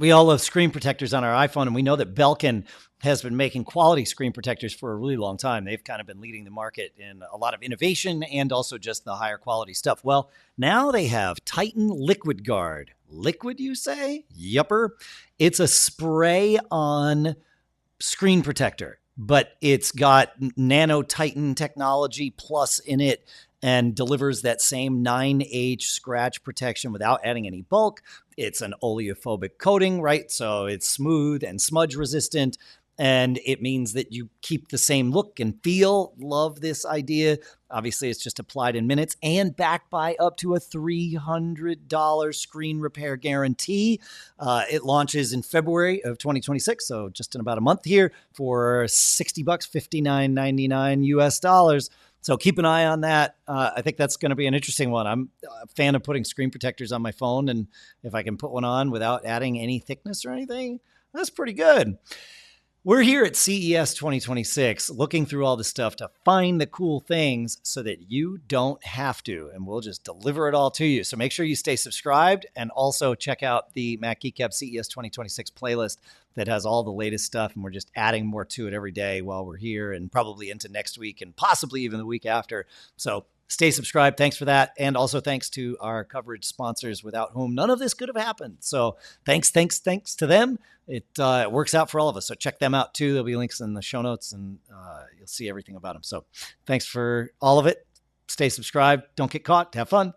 We all love screen protectors on our iPhone, and we know that Belkin has been making quality screen protectors for a really long time. They've kind of been leading the market in a lot of innovation and also just the higher quality stuff. Well, now they have Titan Liquid Guard. Liquid, you say? Yupper. It's a spray-on screen protector, but it's got nano Titan technology plus in it and delivers that same 9H scratch protection without adding any bulk. It's an oleophobic coating, right? So it's smooth and smudge resistant. And it means that you keep the same look and feel. Love this idea. Obviously, it's just applied in minutes and backed by up to a $300 screen repair guarantee. It launches in February of 2026, so just in about a month here for $60, $59.99 US dollars. So keep an eye on that. I think that's going to be an interesting one. I'm a fan of putting screen protectors on my phone, and if I can put one on without adding any thickness or anything, that's pretty good. We're here at CES 2026 looking through all this stuff to find the cool things so that you don't have to, and we'll just deliver it all to you. So make sure you stay subscribed and also check out the Mac Geek Gab CES 2026 playlist that has all the latest stuff, and we're just adding more to it every day while we're here and probably into next week and possibly even the week after. So stay subscribed. Thanks for that. And also thanks to our coverage sponsors without whom none of this could have happened. So thanks to them. It works out for all of us. So check them out too. There'll be links in the show notes and you'll see everything about them. So thanks for all of it. Stay subscribed. Don't get caught. Have fun.